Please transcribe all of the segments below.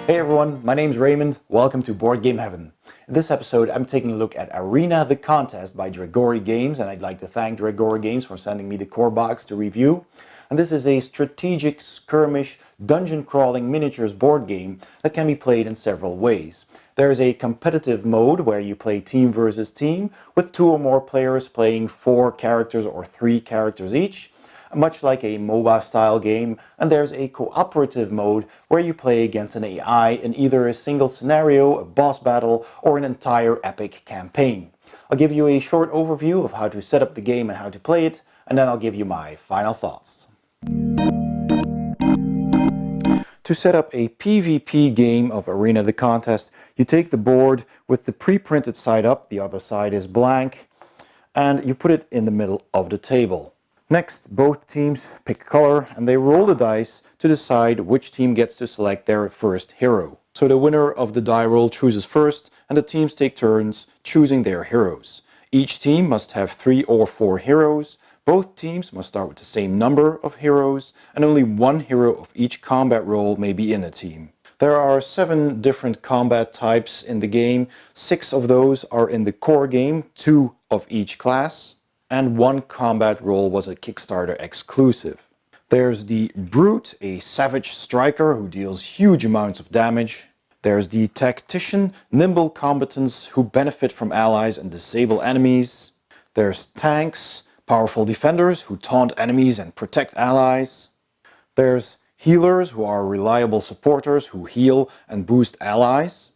Hey everyone, my name's Raymond. Welcome to Board Game Heaven. In this episode, I'm taking a look at Arena the Contest by Dragori Games, and I'd like to thank Dragori Games for sending me the core box to review. And this is a strategic skirmish dungeon crawling miniatures board game that can be played in several ways. There is a competitive mode where you play team versus team, with 2 or more players playing 4 characters or 3 characters each, much like a MOBA style game, and there's a cooperative mode where you play against an AI in either a single scenario, a boss battle, or an entire epic campaign. I'll give you a short overview of how to set up the game and how to play it, and then I'll give you my final thoughts. To set up a PvP game of Arena the Contest, you take the board with the pre-printed side up, the other side is blank, and you put it in the middle of the table. Next, both teams pick a color and they roll the dice to decide which team gets to select their first hero. So the winner of the die roll chooses first, and the teams take turns choosing their heroes. Each team must have 3 or 4 heroes. Both teams must start with the same number of heroes, and only 1 hero of each combat role may be in a team. There are 7 different combat types in the game. 6 of those are in the core game, 2 of each class, and 1 combat role was a Kickstarter exclusive. There's the Brute, a savage striker who deals huge amounts of damage. There's the Tactician, nimble combatants who benefit from allies and disable enemies. There's Tanks, powerful defenders who taunt enemies and protect allies. There's Healers, who are reliable supporters who heal and boost allies.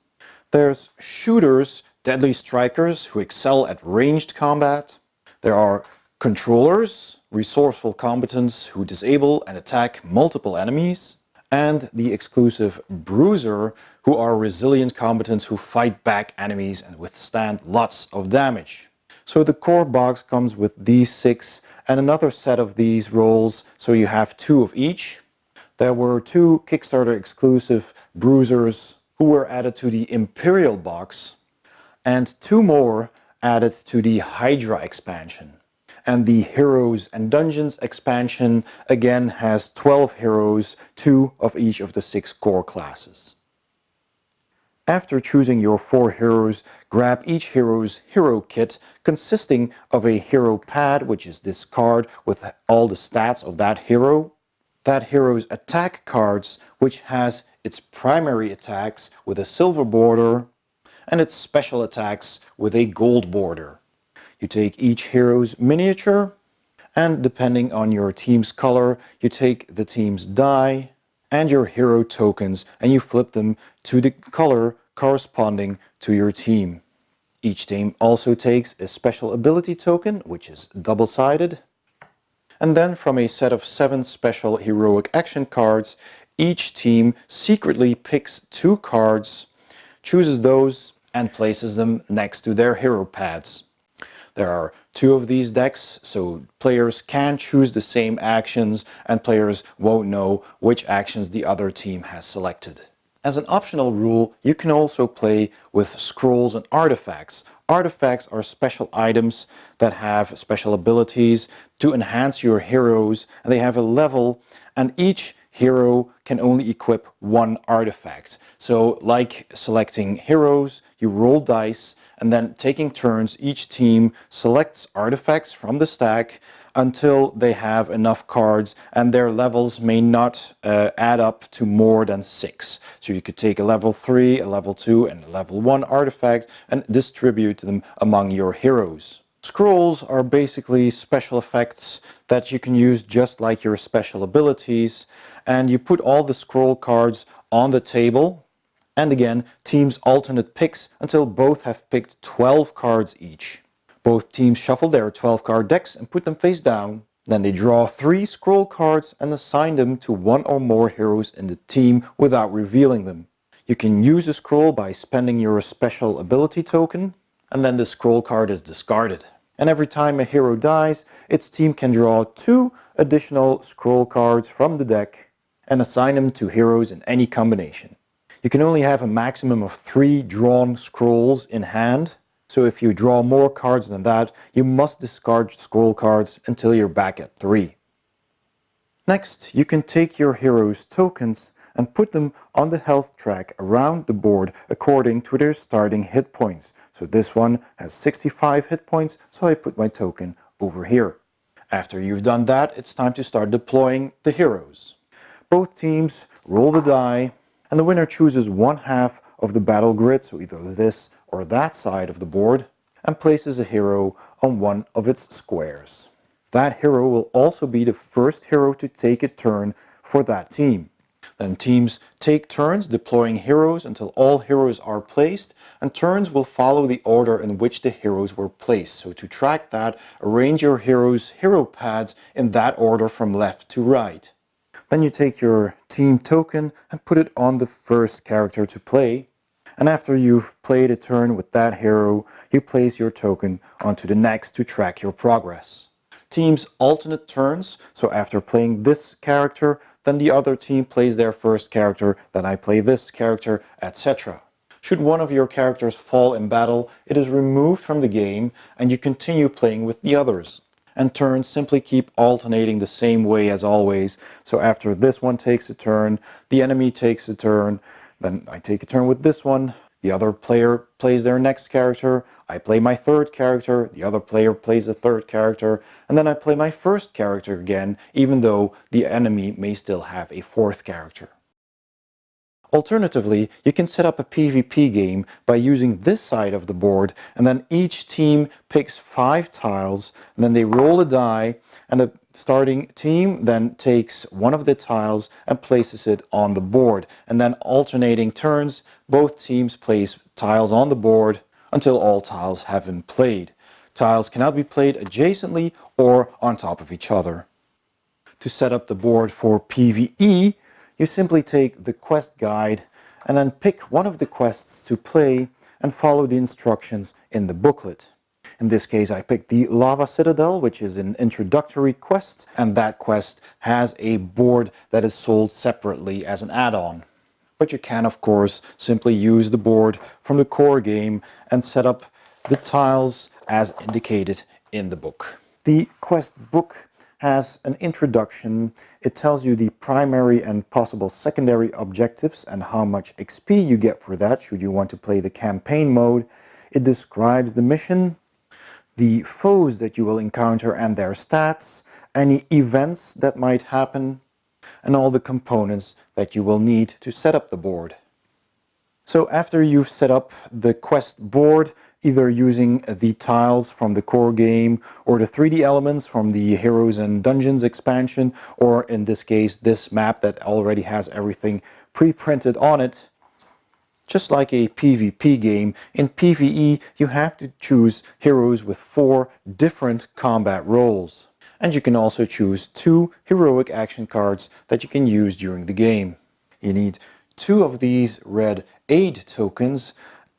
There's Shooters, deadly strikers who excel at ranged combat. There are Controllers, resourceful combatants who disable and attack multiple enemies. And the exclusive Bruiser, who are resilient combatants who fight back enemies and withstand lots of damage. So the core box comes with these 6 and another set of these roles, so you have 2 of each. There were 2 Kickstarter exclusive Bruisers who were added to the Imperial box, and 2 more added to the Hydra expansion. And the Heroes and Dungeons expansion again has 12 heroes, 2 of each of the 6 core classes. After choosing your 4 heroes, grab each hero's hero kit consisting of a hero pad, which is this card with all the stats of that hero. That hero's attack cards, which has its primary attacks with a silver border, and its special attacks with a gold border. You take each hero's miniature, and depending on your team's color, you take the team's die and your hero tokens and you flip them to the color corresponding to your team. Each team also takes a special ability token, which is double-sided. And then from a set of 7 special heroic action cards, each team secretly picks 2 cards, chooses those, and places them next to their Heropads. There are 2 of these decks, so players can choose the same actions and players won't know which actions the other team has selected. As an optional rule, you can also play with scrolls and artifacts. Artifacts are special items that have special abilities to enhance your heroes, and they have a level, and each hero can only equip 1 artifact. So like selecting heroes, you roll dice, and then taking turns, each team selects artifacts from the stack until they have enough cards, and their levels may not add up to more than 6. So you could take a level 3, a level 2, and a level 1 artifact and distribute them among your heroes. Scrolls are basically special effects that you can use just like your special abilities, and you put all the scroll cards on the table, and again, teams alternate picks until both have picked 12 cards each. Both teams shuffle their 12-card decks and put them face down. Then they draw 3 scroll cards and assign them to 1 or more heroes in the team without revealing them. You can use a scroll by spending your special ability token, and then the scroll card is discarded. And every time a hero dies, its team can draw 2 additional scroll cards from the deck and assign them to heroes in any combination. You can only have a maximum of 3 drawn scrolls in hand, so if you draw more cards than that, you must discard scroll cards until you're back at 3. Next, you can take your hero's tokens and put them on the health track around the board according to their starting hit points. So this one has 65 hit points, so I put my token over here. After you've done that, it's time to start deploying the heroes. Both teams roll the die, and the winner chooses one half of the battle grid, so either this or that side of the board, and places a hero on one of its squares. That hero will also be the first hero to take a turn for that team. Then teams take turns deploying heroes until all heroes are placed, and turns will follow the order in which the heroes were placed. So to track that, arrange your heroes' Heropads in that order from left to right. Then you take your team token and put it on the first character to play. And after you've played a turn with that hero, you place your token onto the next to track your progress. Teams alternate turns, so after playing this character, then the other team plays their first character, then I play this character, etc. Should one of your characters fall in battle, it is removed from the game and you continue playing with the others. And turns simply keep alternating the same way as always. So after this one takes a turn, the enemy takes a turn, then I take a turn with this one, the other player plays their next character, I play my third character, the other player plays the third character, and then I play my first character again, even though the enemy may still have a fourth character. Alternatively, you can set up a PvP game by using this side of the board, and then each team picks 5 tiles, and then they roll a die, and the starting team then takes one of the tiles and places it on the board. And then alternating turns, both teams place tiles on the board until all tiles have been played. Tiles cannot be played adjacently or on top of each other. To set up the board for PvE, you simply take the quest guide and then pick one of the quests to play and follow the instructions in the booklet. In this case, I picked the Lava Citadel, which is an introductory quest, and that quest has a board that is sold separately as an add-on. But you can, of course, simply use the board from the core game and set up the tiles as indicated in the book. The quest book has an introduction. It tells you the primary and possible secondary objectives and how much XP you get for that should you want to play the campaign mode. It describes the mission, the foes that you will encounter and their stats, any events that might happen, and all the components that you will need to set up the board. So after you've set up the quest board, either using the tiles from the core game or the 3D elements from the Heroes and Dungeons expansion, or in this case this map that already has everything pre-printed on it, just like a PvP game, in PvE you have to choose heroes with 4 different combat roles. And you can also choose 2 heroic action cards that you can use during the game. You need 2 of these red aid tokens,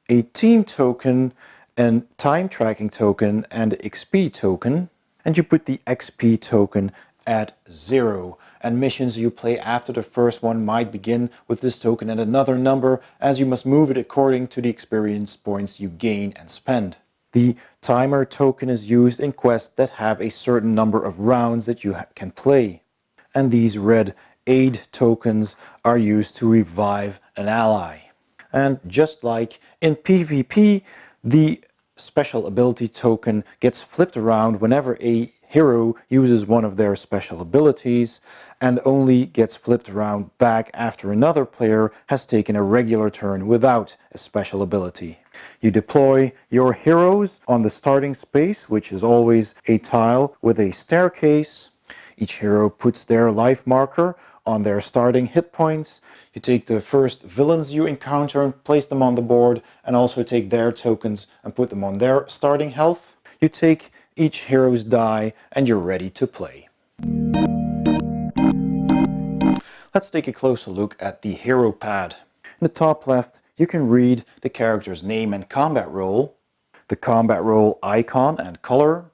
a team token, a time tracking token, and XP token. And you put the XP token at 0. And missions you play after the first one might begin with this token at another number, as you must move it according to the experience points you gain and spend. The timer token is used in quests that have a certain number of rounds that you can play. And these red aid tokens are used to revive an ally. And just like in PvP, the special ability token gets flipped around whenever a hero uses one of their special abilities, and only gets flipped around back after another player has taken a regular turn without a special ability. You deploy your heroes on the starting space, which is always a tile with a staircase. Each hero puts their life marker on their starting hit points. You take the first villains you encounter and place them on the board, and also take their tokens and put them on their starting health. You take each hero's die and you're ready to play. Let's take a closer look at the Heropad. In the top left, you can read the character's name and combat role, the combat role icon and color,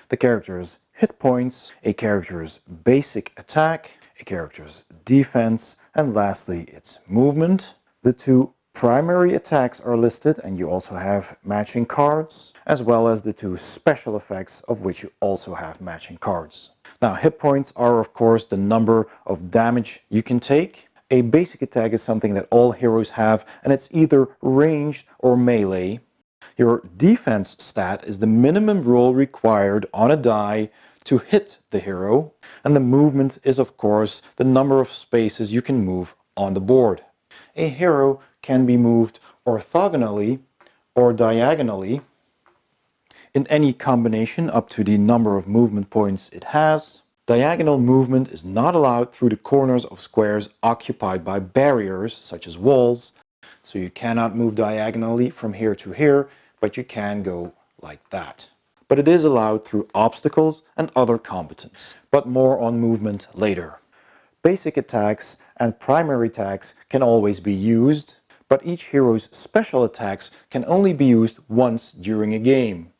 the character's hit points, a character's basic attack, a character's defense, and lastly its movement. The 2 primary attacks are listed, and you also have matching cards, as well as the 2 special effects, of which you also have matching cards. Now, hit points are of course the number of damage you can take, A basic attack is something that all heroes have, and it's either ranged or melee. Your defense stat is the minimum roll required on a die to hit the hero, and the movement is of course the number of spaces you can move on the board. A hero can be moved orthogonally or diagonally in any combination up to the number of movement points it has. Diagonal movement is not allowed through the corners of squares occupied by barriers such as walls, so you cannot move diagonally from here to here, but you can go like that. But it is allowed through obstacles and other combatants. But more on movement later. Basic attacks and primary attacks can always be used, but each hero's special attacks can only be used once during a game.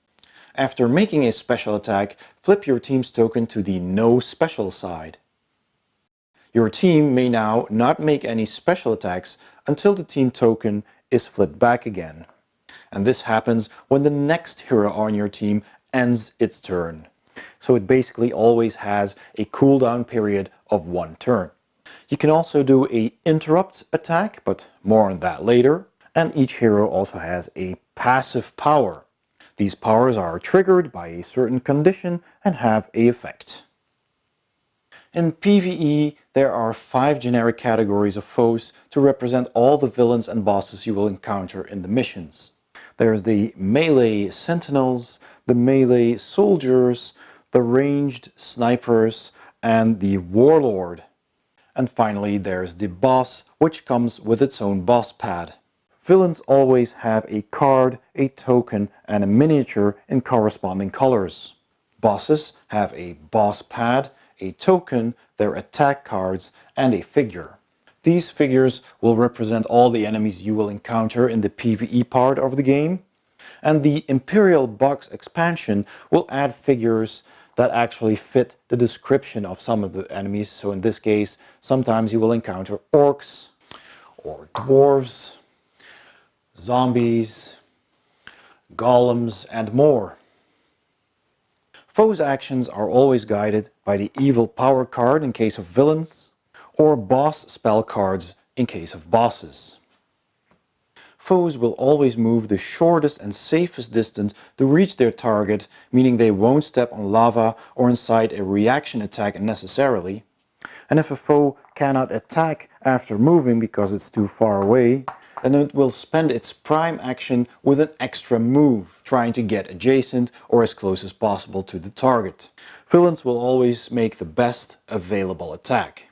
After making a special attack, flip your team's token to the no special side. Your team may now not make any special attacks until the team token is flipped back again. And this happens when the next hero on your team ends its turn. So it basically always has a cooldown period of 1 turn. You can also do an interrupt attack, but more on that later. And each hero also has a passive power. These powers are triggered by a certain condition and have an effect. In PvE, there are 5 generic categories of foes to represent all the villains and bosses you will encounter in the missions. There's the melee sentinels, the melee soldiers, the ranged snipers, and the warlord. And finally there's the boss, which comes with its own boss pad. Villains always have a card, a token, and a miniature in corresponding colors. Bosses have a boss pad, a token, their attack cards, and a figure. These figures will represent all the enemies you will encounter in the PvE part of the game. And the Imperial Box expansion will add figures that actually fit the description of some of the enemies. So in this case, sometimes you will encounter orcs, or dwarves, zombies, golems, and more. Foes' actions are always guided by the evil power card in case of villains, or boss spell cards in case of bosses. Foes will always move the shortest and safest distance to reach their target, meaning they won't step on lava or incite a reaction attack unnecessarily. And if a foe cannot attack after moving because it's too far away, then it will spend its prime action with an extra move, trying to get adjacent or as close as possible to the target. Villains will always make the best available attack.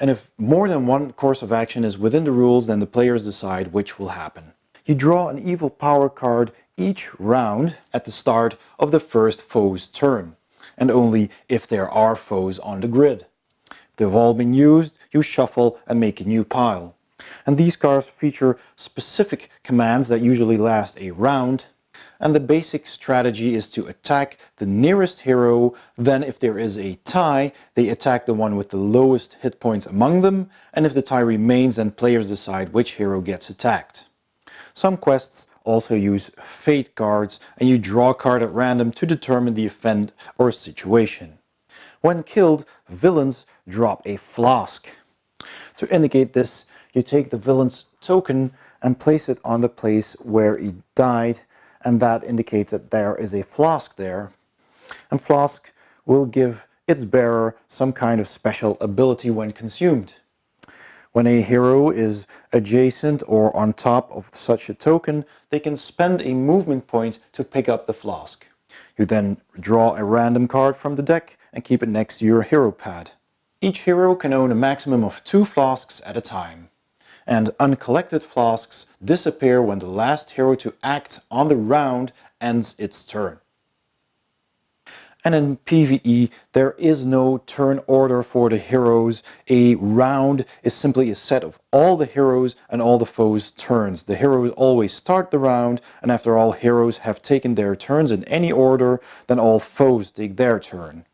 And if more than one course of action is within the rules, then the players decide which will happen. You draw an evil power card each round at the start of the first foe's turn, and only if there are foes on the grid. If they've all been used, you shuffle and make a new pile. And these cards feature specific commands that usually last a round, and the basic strategy is to attack the nearest hero. Then if there is a tie, they attack the one with the lowest hit points among them, and if the tie remains, then players decide which hero gets attacked. Some quests also use fate cards, and you draw a card at random to determine the event or situation. When killed, villains drop a flask. To indicate this, you take the villain's token and place it on the place where he died, and that indicates that there is a flask there. And flask will give its bearer some kind of special ability when consumed. When a hero is adjacent or on top of such a token, they can spend a movement point to pick up the flask. You then draw a random card from the deck and keep it next to your hero pad. Each hero can own a maximum of 2 flasks at a time. And uncollected flasks disappear when the last hero to act on the round ends its turn. And in PvE, there is no turn order for the heroes. A round is simply a set of all the heroes and all the foes' turns. The heroes always start the round, and after all heroes have taken their turns in any order, then all foes take their turn.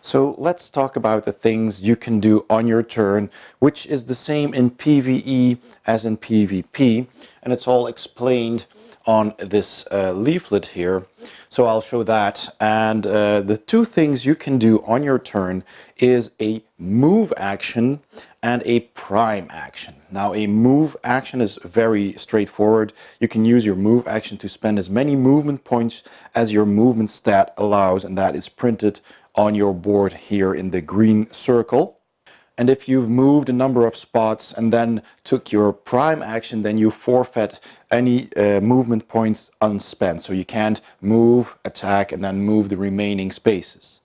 So let's talk about the things you can do on your turn, which is the same in PvE as in PvP, and it's all explained on this leaflet here. So I'll show that, and the 2 things you can do on your turn is a move action and a prime action. Now a move action is very straightforward. You can use your move action to spend as many movement points as your movement stat allows, and that is printed on your board here in the green circle. And if you've moved a number of spots and then took your prime action, then you forfeit any movement points unspent. So you can't move, attack, and then move the remaining spaces.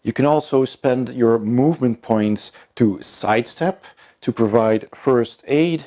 You can also spend your movement points to sidestep, to provide first aid,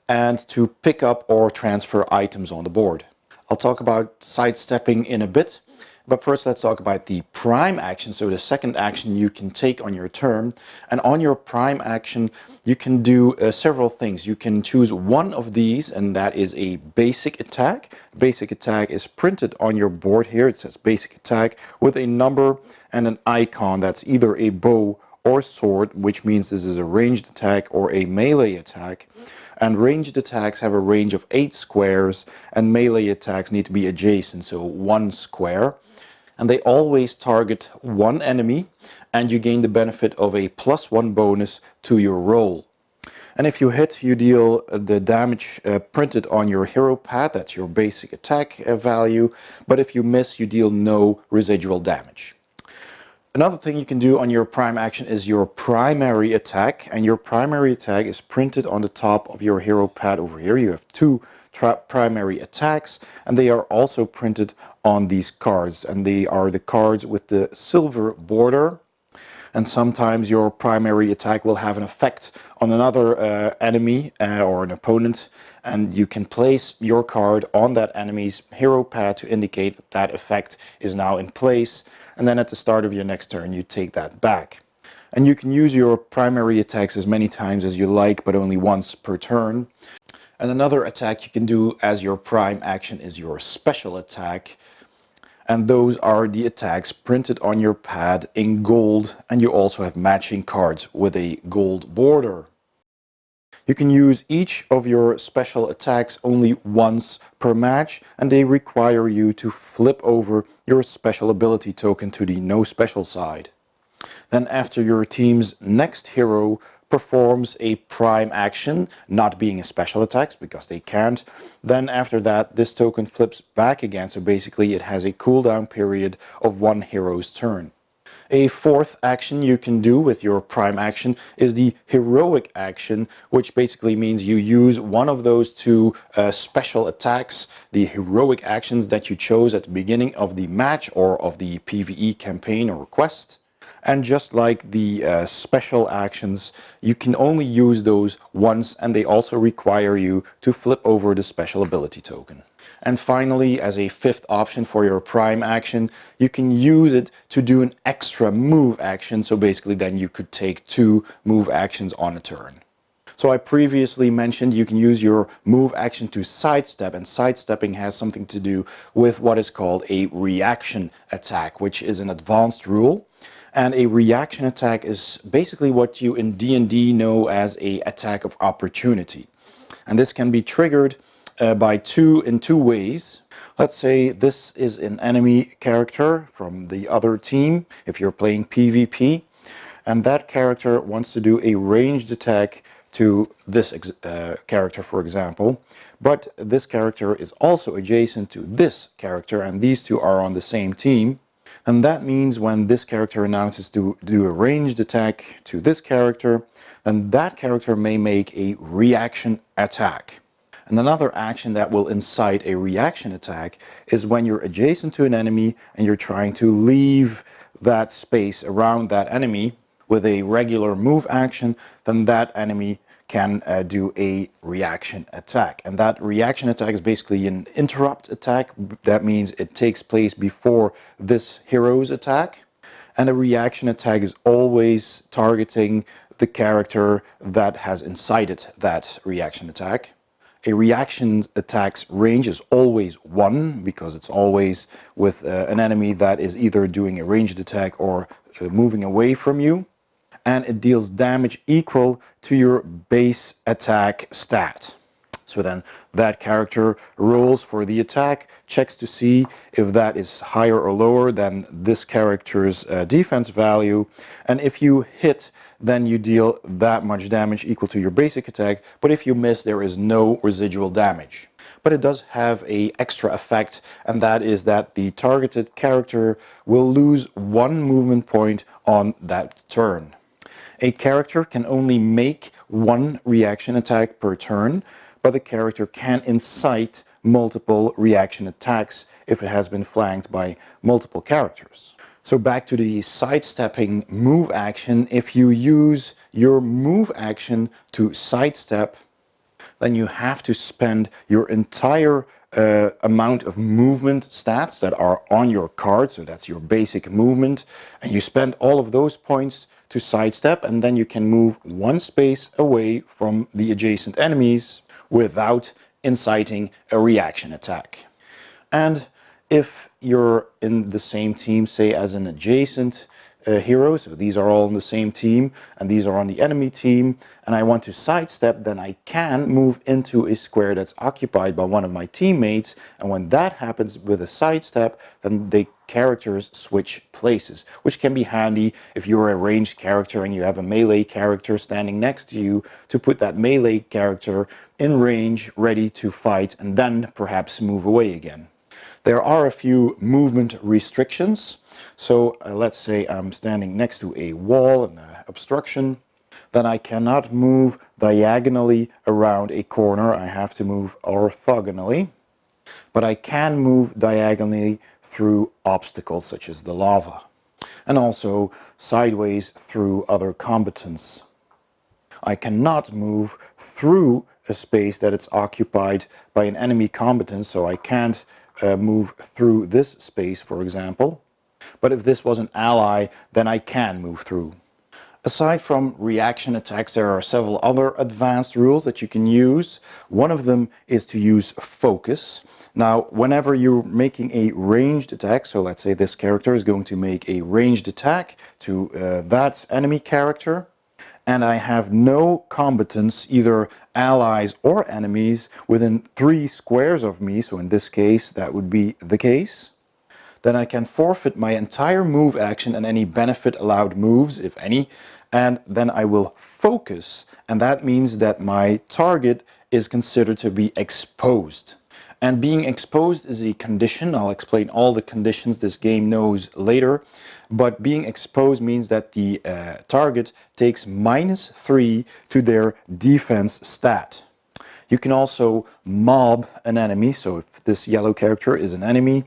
and to pick up or transfer items on the board. I'll talk about sidestepping in a bit. But first let's talk about the prime action, so the second action you can take on your turn. And on your prime action you can do several things. You can choose one of these, and that is a basic attack. Basic attack is printed on your board here. It says basic attack with a number and an icon that's either a bow or sword, which means this is a ranged attack or a melee attack. And ranged attacks have a range of 8 squares, and melee attacks need to be adjacent, so 1 square. And they always target one enemy, and you gain the benefit of a +1 bonus to your roll. And if you hit, you deal the damage printed on your hero pad. That's your basic attack value. But if you miss, you deal no residual damage. Another thing you can do on your prime action is your primary attack, and your primary attack is printed on the top of your hero pad over here. You have 2 primary attacks, and they are also printed on these cards, and they are the cards with the silver border. And sometimes your primary attack will have an effect on another enemy or an opponent, and you can place your card on that enemy's hero pad to indicate that that effect is now in place, and then at the start of your next turn you take that back. And you can use your primary attacks as many times as you like, but only once per turn. And another attack you can do as your prime action is your special attack. And those are the attacks printed on your pad in gold, and you also have matching cards with a gold border. You can use each of your special attacks only once per match, and they require you to flip over your special ability token to the no special side. Then after your team's next hero performs a prime action, not being a special attack because they can't, then after that this token flips back again, so basically it has a cooldown period of 1 hero's turn. A fourth action you can do with your prime action is the heroic action, which basically means you use one of those 2 special attacks, the heroic actions that you chose at the beginning of the match or of the PvE campaign or quest. And just like the special actions, you can only use those once, and they also require you to flip over the special ability token. And finally, as a fifth option for your prime action, you can use it to do an extra move action. So basically then you could take 2 move actions on a turn. So I previously mentioned you can use your move action to sidestep, and sidestepping has something to do with what is called a reaction attack, which is an advanced rule. And a reaction attack is basically what you in D&D know as an attack of opportunity. And this can be triggered in two ways. Let's say this is an enemy character from the other team, if you're playing PvP, and that character wants to do a ranged attack to this character, for example, but this character is also adjacent to this character, and these 2 are on the same team. And that means when this character announces to do a ranged attack to this character, then that character may make a reaction attack. And another action that will incite a reaction attack is when you're adjacent to an enemy and you're trying to leave that space around that enemy with a regular move action, then that enemy can do a reaction attack. And that reaction attack is basically an interrupt attack. That means it takes place before this hero's attack. And a reaction attack is always targeting the character that has incited that reaction attack. A reaction attack's range is always 1, because it's always with an enemy that is either doing a ranged attack or moving away from you. And it deals damage equal to your base attack stat. So then that character rolls for the attack, checks to see if that is higher or lower than this character's defense value. And if you hit, then you deal that much damage equal to your basic attack, but if you miss, there is no residual damage. But it does have an extra effect, and that is that the targeted character will lose 1 movement point on that turn. A character can only make 1 reaction attack per turn, but the character can incite multiple reaction attacks if it has been flanked by multiple characters. So back to the sidestepping move action. If you use your move action to sidestep, then you have to spend your entire amount of movement stats that are on your card, so that's your basic movement, and you spend all of those points to sidestep, and then you can move 1 space away from the adjacent enemies without inciting a reaction attack. And if you're in the same team, say as an adjacent hero, so these are all on the same team and these are on the enemy team, and I want to sidestep, then I can move into a square that's occupied by one of my teammates, and when that happens with a sidestep, then the characters switch places, which can be handy if you're a ranged character and you have a melee character standing next to you, to put that melee character in range ready to fight and then perhaps move away again. There are a few movement restrictions. So let's say I'm standing next to a wall and an obstruction, then I cannot move diagonally around a corner. I have to move orthogonally, but I can move diagonally through obstacles such as the lava, and also sideways through other combatants. I cannot move through a space that is occupied by an enemy combatant, so I can't move through this space, for example. But if this was an ally, then I can move through. Aside from reaction attacks, there are several other advanced rules that you can use. One of them is to use focus. Now, whenever you're making a ranged attack, so let's say this character is going to make a ranged attack to that enemy character, and I have no combatants, either allies or enemies, within 3 squares of me, so in this case that would be the case, then I can forfeit my entire move action and any benefit allowed moves, if any, and then I will focus, and that means that my target is considered to be exposed. And being exposed is a condition. I'll explain all the conditions this game knows later. But being exposed means that the target takes -3 to their defense stat. You can also mob an enemy. So if this yellow character is an enemy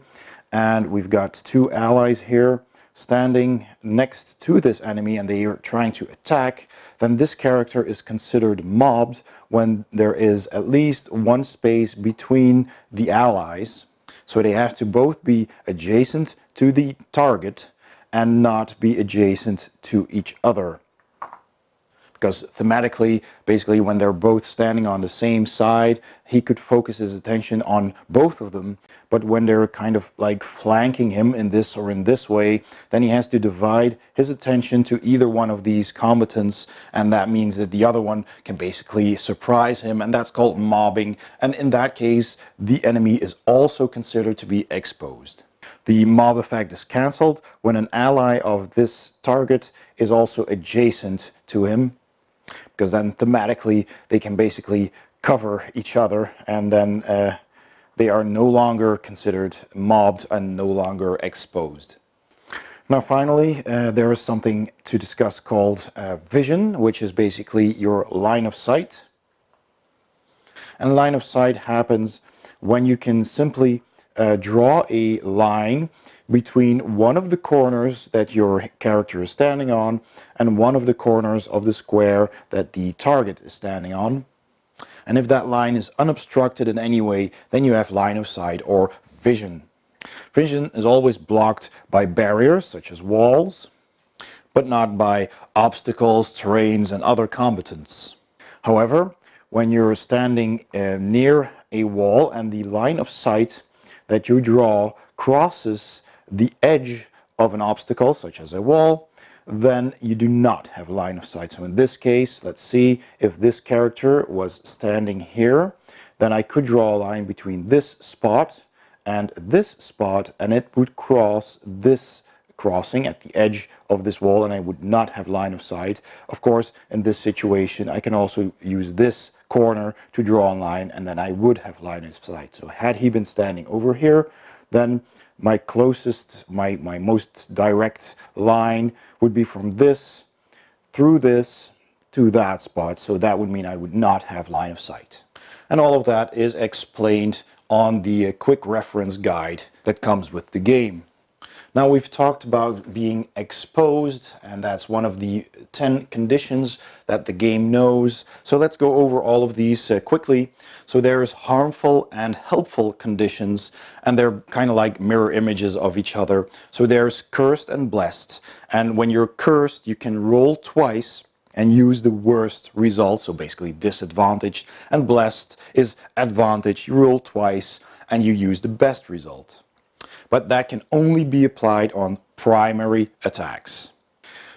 and we've got 2 allies here standing next to this enemy and they are trying to attack, then this character is considered mobbed when there is at least 1 space between the allies. So they have to both be adjacent to the target and not be adjacent to each other. Because thematically, basically when they're both standing on the same side, he could focus his attention on both of them. But when they're kind of like flanking him in this or in this way, then he has to divide his attention to either one of these combatants, and that means that the other one can basically surprise him, and that's called mobbing. And in that case, the enemy is also considered to be exposed. The mob effect is cancelled when an ally of this target is also adjacent to him, because then thematically they can basically cover each other, and then they are no longer considered mobbed and no longer exposed. Now finally, there is something to discuss called vision, which is basically your line of sight. And line of sight happens when you can simply draw a line between one of the corners that your character is standing on and one of the corners of the square that the target is standing on. And if that line is unobstructed in any way, then you have line of sight or vision. Vision is always blocked by barriers such as walls, but not by obstacles, terrains, and other combatants. However, when you're standing near a wall and the line of sight that you draw crosses the edge of an obstacle, such as a wall, then you do not have line of sight. So in this case, let's see, if this character was standing here, then I could draw a line between this spot and it would cross this crossing at the edge of this wall and I would not have line of sight. Of course, in this situation, I can also use this corner to draw a line and then I would have line of sight. So had he been standing over here, then my closest, my most direct line would be from this through this to that spot. So that would mean I would not have line of sight. And all of that is explained on the quick reference guide that comes with the game. Now we've talked about being exposed, and that's one of the 10 conditions that the game knows. So let's go over all of these quickly. So there's harmful and helpful conditions, and they're kind of like mirror images of each other. So there's cursed and blessed, and when you're cursed you can roll twice and use the worst result, so basically disadvantage, and blessed is advantage, you roll twice and you use the best result. But that can only be applied on primary attacks.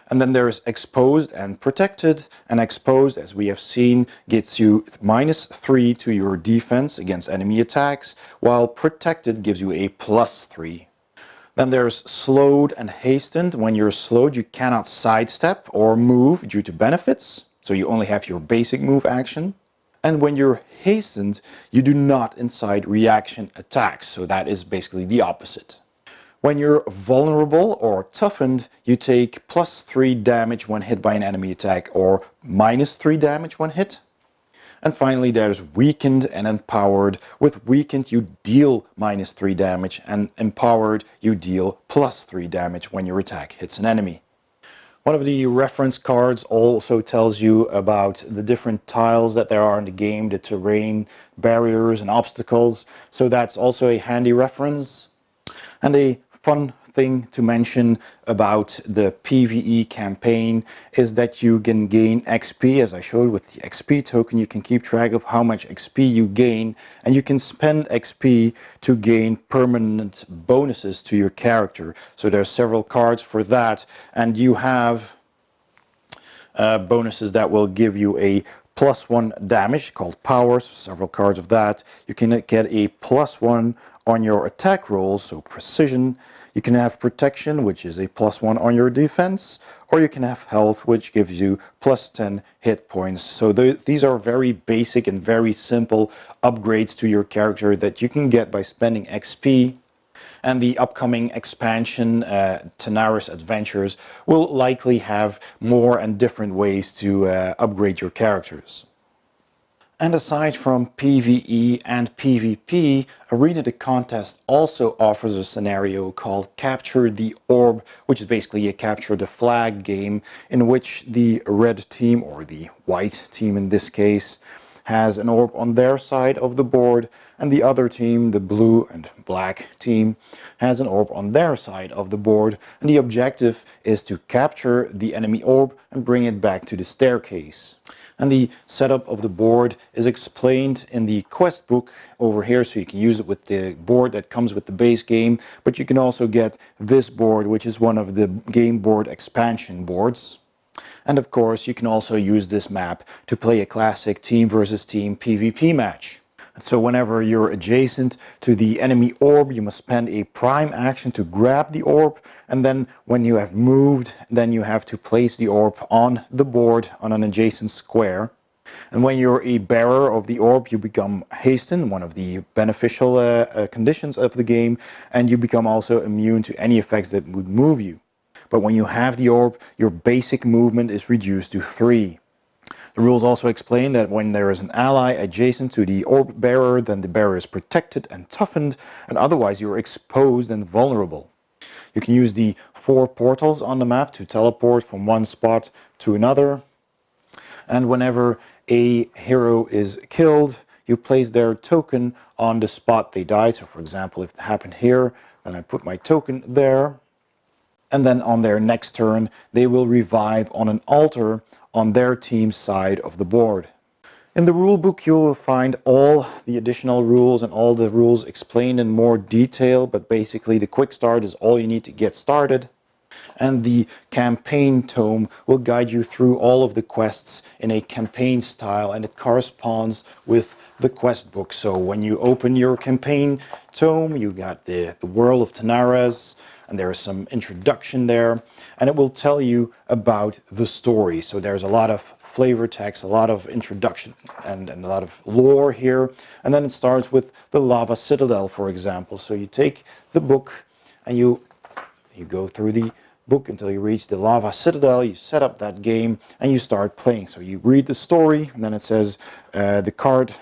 And then there's exposed and protected, and exposed, as we have seen, gets you -3 to your defense against enemy attacks, while protected gives you a +3. Then there's slowed and hastened. When you're slowed, you cannot sidestep or move due to benefits, so you only have your basic move action. And when you're hastened, you do not incite reaction attacks, so that is basically the opposite. When you're vulnerable or toughened, you take +3 damage when hit by an enemy attack, or -3 damage when hit. And finally there's weakened and empowered. With weakened you deal -3 damage, and empowered you deal +3 damage when your attack hits an enemy. One of the reference cards also tells you about the different tiles that there are in the game, the terrain, barriers and obstacles, so that's also a handy reference. And a fun thing to mention about the PvE campaign is that you can gain XP. As I showed with the XP token, you can keep track of how much XP you gain, and you can spend XP to gain permanent bonuses to your character. So there are several cards for that, and you have bonuses that will give you a +1 damage called powers, several cards of that. You can get a +1 on your attack rolls, so precision. You can have protection, which is a +1 on your defense, or you can have health, which gives you +10 hit points. So these are very basic and very simple upgrades to your character that you can get by spending XP. And the upcoming expansion, Tanares Adventures, will likely have more and different ways to upgrade your characters. And aside from PvE and PvP, Arena the Contest also offers a scenario called Capture the Orb, which is basically a capture the flag game in which the red team, or the white team in this case, has an orb on their side of the board, and the other team, the blue and black team, has an orb on their side of the board, and the objective is to capture the enemy orb and bring it back to the staircase. And the setup of the board is explained in the quest book over here, so you can use it with the board that comes with the base game, but you can also get this board, which is one of the game board expansion boards. And of course you can also use this map to play a classic team versus team PvP match. So whenever you're adjacent to the enemy orb, you must spend a prime action to grab the orb, and then when you have moved, then you have to place the orb on the board on an adjacent square. And when you're a bearer of the orb, you become hastened, one of the beneficial conditions of the game, and you become also immune to any effects that would move you. But when you have the orb, your basic movement is reduced to 3. The rules also explain that when there is an ally adjacent to the orb bearer, then the bearer is protected and toughened, and otherwise you're exposed and vulnerable. You can use the 4 portals on the map to teleport from one spot to another. And whenever a hero is killed, you place their token on the spot they died. So for example, if it happened here, then I put my token there. And then on their next turn, they will revive on an altar on their team's side of the board. In the rulebook you will find all the additional rules and all the rules explained in more detail, but basically the quick start is all you need to get started. And the campaign tome will guide you through all of the quests in a campaign style, and it corresponds with the quest book. So when you open your campaign tome, you got the world of Tanares, and there's some introduction there, and it will tell you about the story. So there's a lot of flavor text, a lot of introduction, and a lot of lore here. And then it starts with the Lava Citadel, for example. So you take the book and you go through the book until you reach the Lava Citadel, you set up that game, and you start playing. So you read the story, and then it says the card,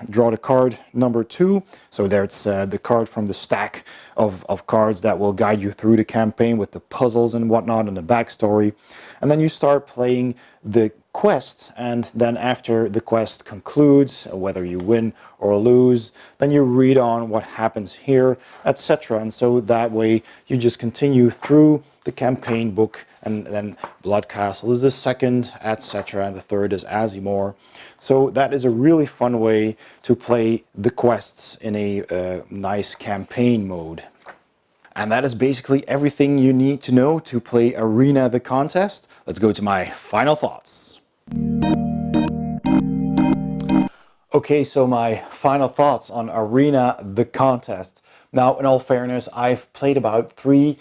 draw the card number 2. So there's the card from the stack of cards that will guide you through the campaign with the puzzles and whatnot and the backstory. And then you start playing the quest, and then after the quest concludes, whether you win or lose, then you read on what happens here, etc. And so that way you just continue through the campaign book, and then Blood Castle is the second, etc. and the third is Azimor. So that is a really fun way to play the quests in a nice campaign mode. And that is basically everything you need to know to play Arena the Contest. Let's go to my final thoughts. Okay, so my final thoughts on Arena the Contest. Now, in all fairness, I've played about 3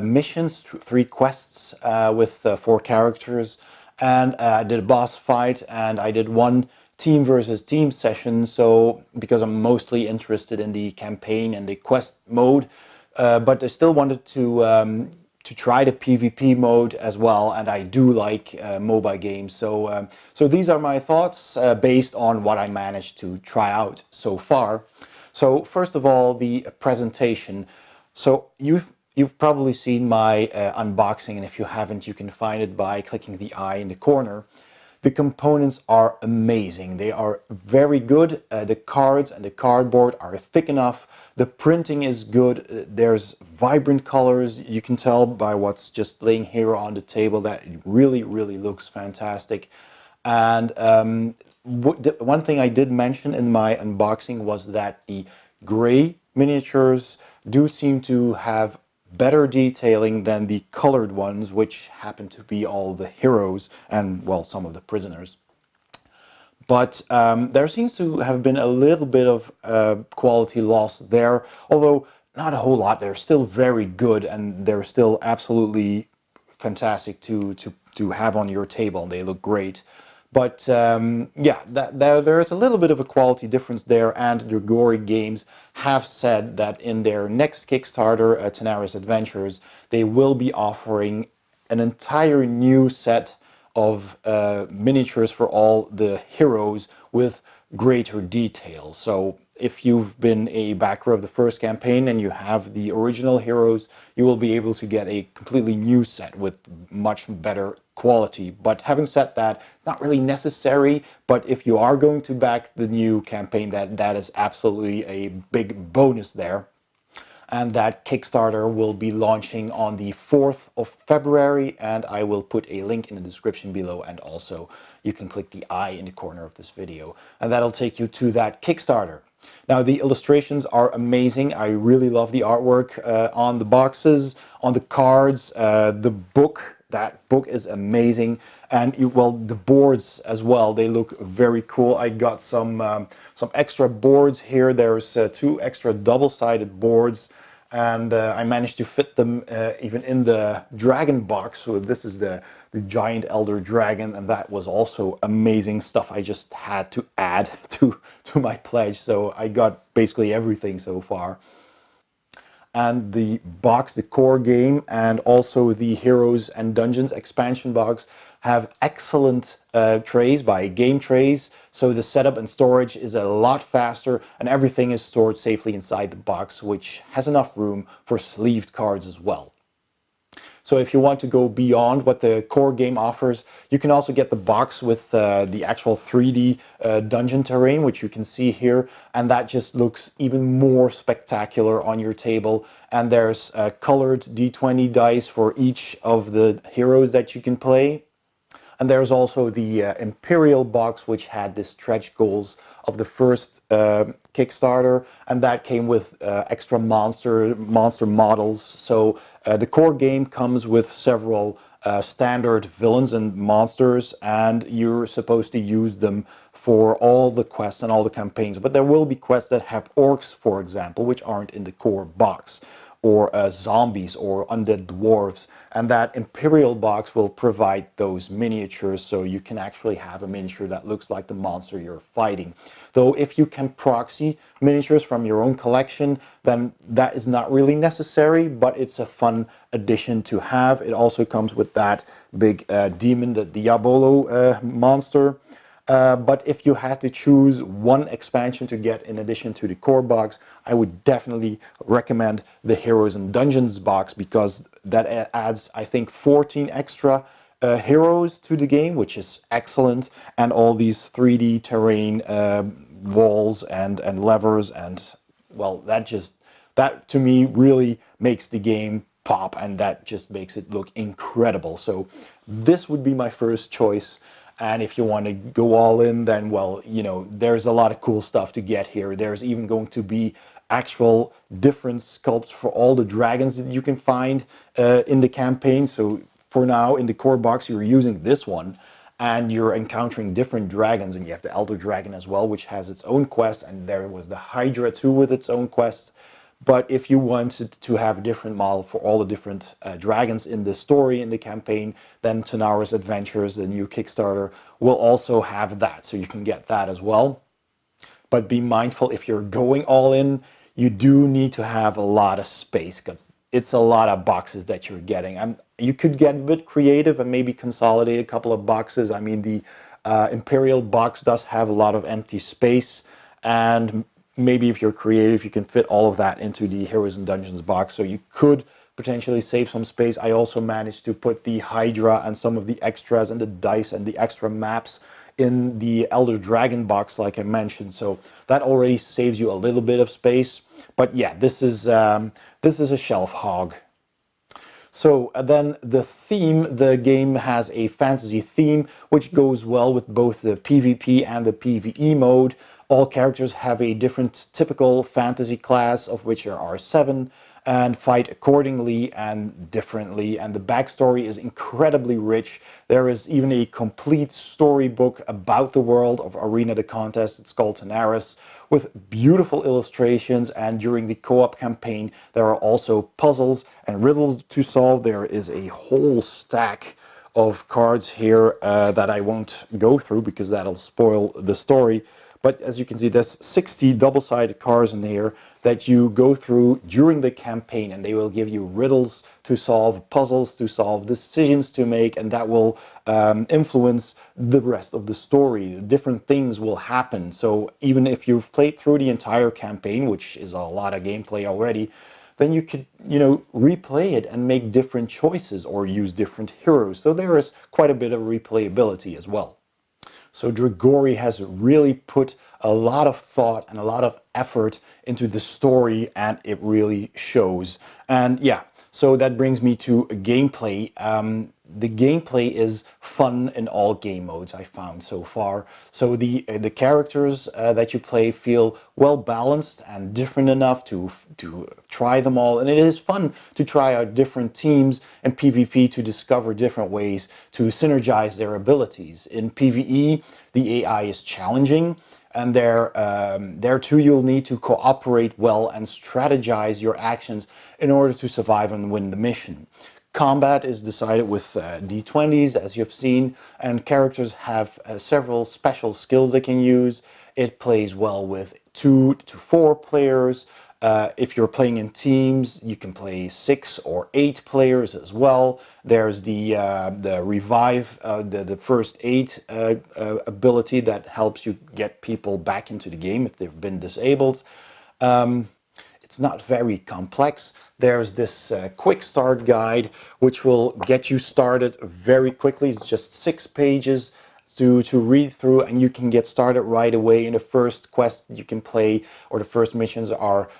missions, 3 quests with 4 characters, and I did a boss fight, and I did 1 team versus team session. So because I'm mostly interested in the campaign and the quest mode, but I still wanted to try the PvP mode as well, and I do like mobile games. So so these are my thoughts based on what I managed to try out so far. So first of all, the presentation. So you've probably seen my unboxing, and if you haven't, you can find it by clicking the eye in the corner. The components are amazing. They are very good. The cards and the cardboard are thick enough. The printing is good. There's vibrant colors. You can tell by what's just laying here on the table that it really, really looks fantastic. And one thing I did mention in my unboxing was that the gray miniatures do seem to have better detailing than the colored ones, which happen to be all the heroes and, well, some of the prisoners. But there seems to have been a little bit of quality loss there, although not a whole lot. They're still very good, and they're still absolutely fantastic to have on your table. They look great. But yeah, there's a little bit of a quality difference there, and Dragori Games have said that in their next Kickstarter, Tanares Adventures, they will be offering an entire new set of miniatures for all the heroes with greater detail. So if you've been a backer of the first campaign and you have the original heroes, you will be able to get a completely new set with much better quality. But having said that, it's not really necessary, but if you are going to back the new campaign, that is absolutely a big bonus there. And that Kickstarter will be launching on the 4th of February, and I will put a link in the description below, and also you can click the eye in the corner of this video, and that'll take you to that Kickstarter. Now, the illustrations are amazing. I really love the artwork on the boxes, on the cards, the book. That book is amazing, and well, the boards as well. They look very cool. I got some extra boards here. There's 2 extra double-sided boards, and I managed to fit them even in the dragon box. So this is the giant elder dragon, and that was also amazing stuff. I just had to add to my pledge, so I got basically everything so far. And the box, the core game, and also the Heroes and Dungeons expansion box have excellent trays by Game Trays. So the setup and storage is a lot faster, and everything is stored safely inside the box, which has enough room for sleeved cards as well. So if you want to go beyond what the core game offers, you can also get the box with the actual 3D dungeon terrain, which you can see here, and that just looks even more spectacular on your table. And there's colored D20 dice for each of the heroes that you can play. And there's also the Imperial box, which had the stretch goals of the first Kickstarter, and that came with extra monster models. So the core game comes with several standard villains and monsters, and you're supposed to use them for all the quests and all the campaigns. But there will be quests that have orcs, for example, which aren't in the core box. or zombies or undead dwarves, and that Imperial box will provide those miniatures, so you can actually have a miniature that looks like the monster you're fighting. Though if you can proxy miniatures from your own collection, then that is not really necessary, but it's a fun addition to have. It also comes with that big demon, the Diabolo monster. But if you had to choose one expansion to get in addition to the core box, I would definitely recommend the Heroes and Dungeons box, because that adds, I think, 14 extra heroes to the game, which is excellent, and all these 3D terrain walls and levers, and well, that to me really makes the game pop, and that just makes it look incredible. So this would be my first choice. And if you want to go all in, then, well, you know, there's a lot of cool stuff to get here. There's even going to be actual different sculpts for all the dragons that you can find in the campaign. So for now, in the core box, you're using this one, and you're encountering different dragons, and you have the Elder Dragon as well, which has its own quest, and there was the Hydra too with its own quest. But if you wanted to have a different model for all the different dragons in the story, in the campaign, then Tanares Adventures, the new Kickstarter, will also have that. So you can get that as well. But be mindful, if you're going all in, you do need to have a lot of space, because it's a lot of boxes that you're getting. You could get a bit creative and maybe consolidate a couple of boxes. I mean, the Imperial box does have a lot of empty space, and maybe if you're creative, you can fit all of that into the Heroes and Dungeons box, so you could potentially save some space. I also managed to put the Hydra and some of the extras and the dice and the extra maps in the Elder Dragon box, like I mentioned, so that already saves you a little bit of space. But yeah, this is a shelf hog. So then the theme, the game has a fantasy theme, which goes well with both the PvP and the PvE mode. All characters have a different typical fantasy class, of which there are 7, and fight accordingly and differently. And the backstory is incredibly rich. There is even a complete storybook about the world of Arena the Contest. It's called Tanares, with beautiful illustrations, and during the co-op campaign there are also puzzles and riddles to solve. There is a whole stack of cards here that I won't go through because that'll spoil the story. But as you can see, there's 60 double-sided cards in here that you go through during the campaign, and they will give you riddles to solve, puzzles to solve, decisions to make, and that will influence the rest of the story. Different things will happen. So even if you've played through the entire campaign, which is a lot of gameplay already, then you could, replay it and make different choices or use different heroes. So there is quite a bit of replayability as well. So Dragori has really put a lot of thought and a lot of effort into the story, and it really shows. And yeah, so that brings me to gameplay. The gameplay is fun in all game modes I found so far. So the characters that you play feel well balanced and different enough to try them all, and it is fun to try out different teams in PvP to discover different ways to synergize their abilities. In PvE, the AI is challenging, and there too you'll need to cooperate well and strategize your actions in order to survive and win the mission. Combat is decided with d20s, as you've seen, and characters have several special skills they can use. It plays well with 2 to 4 players. If you're playing in teams, you can play 6 or 8 players as well. There's the revive, the first aid ability that helps you get people back into the game if they've been disabled. It's not very complex. There's this quick start guide which will get you started very quickly. It's just 6 pages to read through, and you can get started right away. In the first quest you can play, or the first missions, are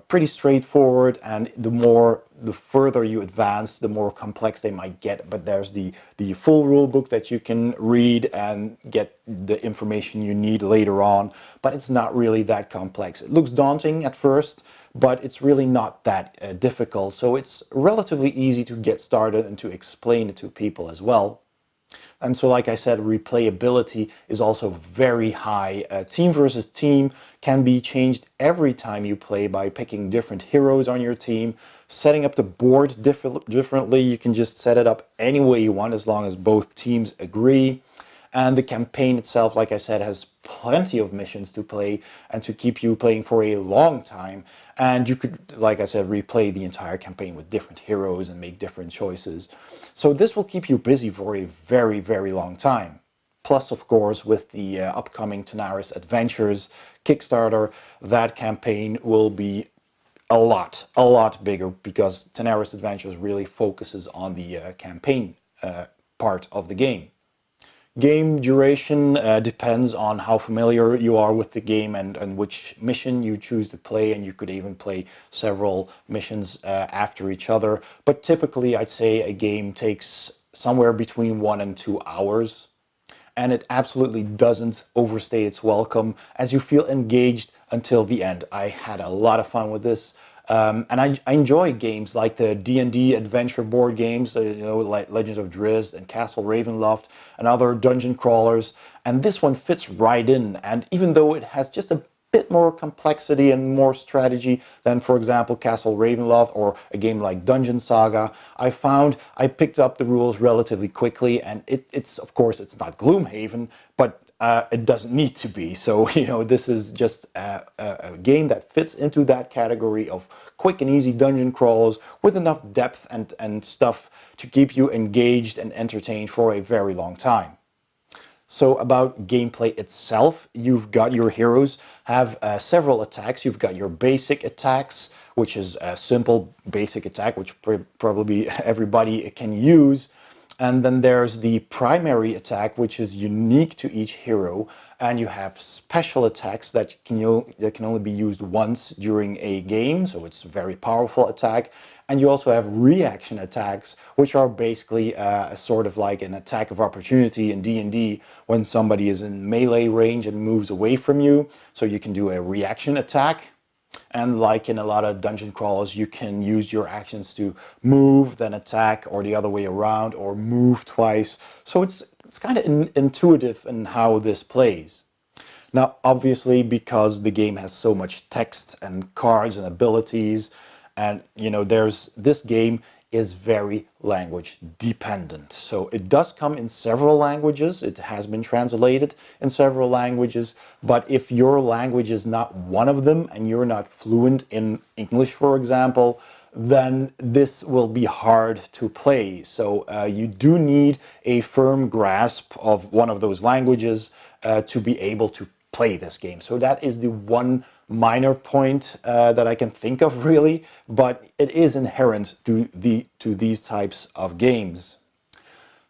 pretty straightforward, and the further you advance, the more complex they might get. But there's the full rule book that you can read and get the information you need later on, but it's not really that complex. It looks daunting at first, but it's really not that difficult. So it's relatively easy to get started and to explain it to people as well. And so, like I said, replayability is also very high. Team versus team can be changed every time you play by picking different heroes on your team, setting up the board differently. You can just set it up any way you want as long as both teams agree. And the campaign itself, like I said, has plenty of missions to play and to keep you playing for a long time. And you could, like I said, replay the entire campaign with different heroes and make different choices. So this will keep you busy for a very, very long time. Plus, of course, with the upcoming Tanares Adventures Kickstarter, that campaign will be a lot bigger, because Tanares Adventures really focuses on the campaign part of the game. Game duration depends on how familiar you are with the game and which mission you choose to play, and you could even play several missions after each other. But typically, I'd say a game takes somewhere between 1 and 2 hours, and it absolutely doesn't overstay its welcome as you feel engaged until the end. I had a lot of fun with this. And I enjoy games like the D&D adventure board games, like Legends of Drizzt and Castle Ravenloft and other dungeon crawlers. And this one fits right in. And even though it has just a bit more complexity and more strategy than, for example, Castle Ravenloft or a game like Dungeon Saga, I found I picked up the rules relatively quickly. And it's of course, it's not Gloomhaven, but it doesn't need to be. So, this is just a game that fits into that category of quick and easy dungeon crawls with enough depth and stuff to keep you engaged and entertained for a very long time. So about gameplay itself, you've got your heroes have several attacks. You've got your basic attacks, which is a simple basic attack, which probably everybody can use. And then there's the primary attack, which is unique to each hero. And you have special attacks that can only be used once during a game, so it's a very powerful attack. And you also have reaction attacks, which are basically sort of like an attack of opportunity in D&D when somebody is in melee range and moves away from you. So you can do a reaction attack. And like in a lot of dungeon crawlers, you can use your actions to move, then attack, or the other way around, or move twice. So it's kind of intuitive in how this plays. Now, obviously, because the game has so much text and cards and abilities, and this game is very language dependent. So it does come in several languages. It has been translated in several languages, but if your language is not one of them and you're not fluent in English, for example, then this will be hard to play. So you do need a firm grasp of one of those languages to be able to play this game. So that is the one minor point that I can think of, really, but it is inherent to these types of games.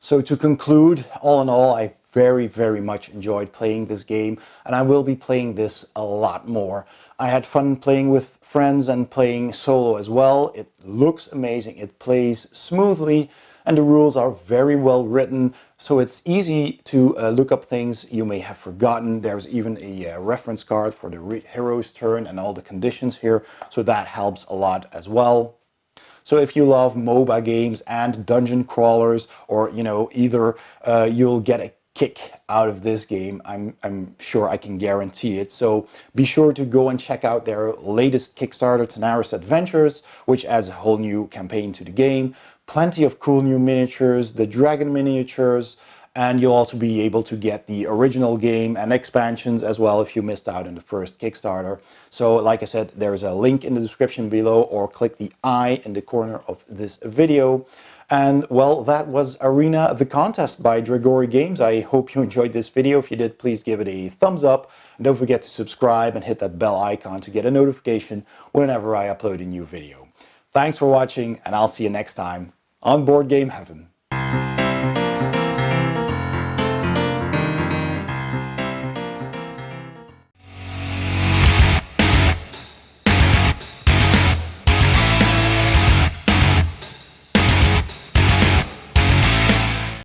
So to conclude, all in all, I very much enjoyed playing this game, and I will be playing this a lot more. I had fun playing with friends and playing solo as well. It looks amazing, it plays smoothly, and the rules are very well written, so it's easy to look up things you may have forgotten. There's even a reference card for the hero's turn and all the conditions here, so that helps a lot as well. So if you love MOBA games and dungeon crawlers, or either you'll get a kick out of this game, I'm sure, I can guarantee it. So be sure to go and check out their latest Kickstarter, Tanares Adventures, which adds a whole new campaign to the game. Plenty of cool new miniatures, the dragon miniatures, and you'll also be able to get the original game and expansions as well if you missed out on the first Kickstarter. So like I said, there's a link in the description below, or click the I in the corner of this video. And well, that was Arena the Contest by Dragori Games. I hope you enjoyed this video. If you did, please give it a thumbs up. And don't forget to subscribe and hit that bell icon to get a notification whenever I upload a new video. Thanks for watching, and I'll see you next time on Board Game Heaven.